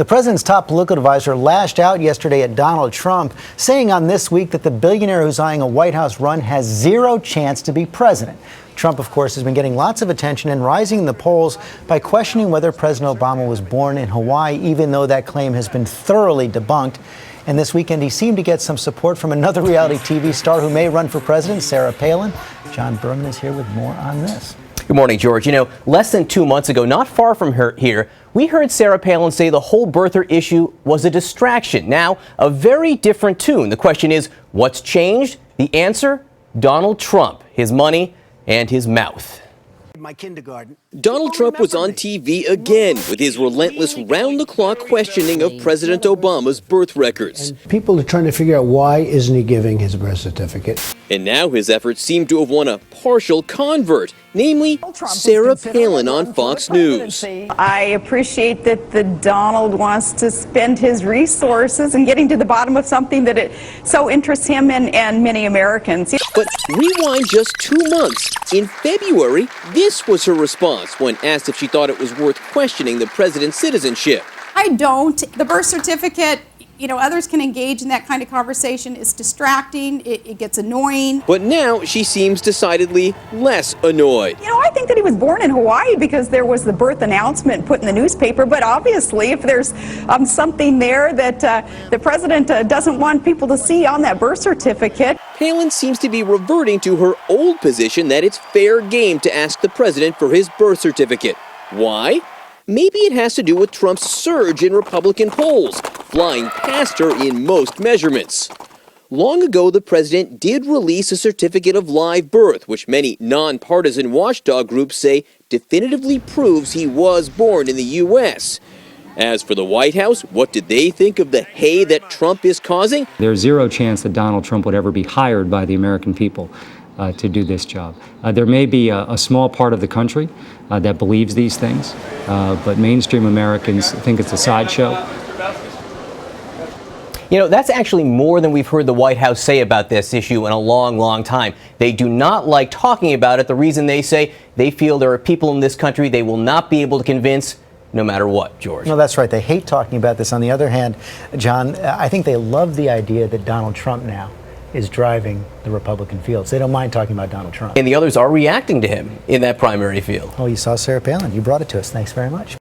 The president's top political advisor lashed out yesterday at Donald Trump, saying on This Week that the billionaire who's eyeing a White House run has zero chance to be president. Trump, of course, has been getting lots of attention and rising in the polls by questioning whether President Obama was born in Hawaii, even though that claim has been thoroughly debunked. And this weekend, he seemed to get some support from another reality TV star who may run for president, Sarah Palin. John Berman is here with more on this. Good morning, George. You know, less than 2 months ago, not far from here, we heard Sarah Palin say the whole birther issue was a distraction. Now, a very different tune. The question is, what's changed? The answer? Donald Trump, his money, and his mouth. My kindergarten. Donald Trump was on TV again with his relentless round-the-clock questioning of President Obama's birth records. People are trying to figure out why isn't he giving his birth certificate. And now his efforts seem to have won a partial convert, namely Sarah Palin on Fox News. I appreciate that the Donald wants to spend his resources in getting to the bottom of something that it so interests him and many Americans. But rewind just 2 months. In February, this was her response when asked if she thought it was worth questioning the president's citizenship. I don't. The birth certificate, you know, others can engage in that kind of conversation. It's distracting. It gets annoying. But now she seems decidedly less annoyed. You know, I think that he was born in Hawaii because there was the birth announcement put in the newspaper. But obviously, if there's something there that the president doesn't want people to see on that birth certificate. Palin seems to be reverting to her old position that it's fair game to ask the president for his birth certificate. Why? Maybe it has to do with Trump's surge in Republican polls, flying past her in most measurements. Long ago, the president did release a certificate of live birth, which many nonpartisan watchdog groups say definitively proves he was born in the U.S. As for the White House, what did they think of the hay that Trump is causing? There's zero chance that Donald Trump would ever be hired by the American people to do this job. There may be a small part of the country that believes these things, but mainstream Americans think it's a sideshow. You know, that's actually more than we've heard the White House say about this issue in a long, long time. They do not like talking about it. The reason they say they feel there are people in this country they will not be able to convince no matter what, George. No, that's right. They hate talking about this. On the other hand, John, I think they love the idea that Donald Trump now is driving the Republican fields. They don't mind talking about Donald Trump. And the others are reacting to him in that primary field. Oh, you saw Sarah Palin. You brought it to us. Thanks very much.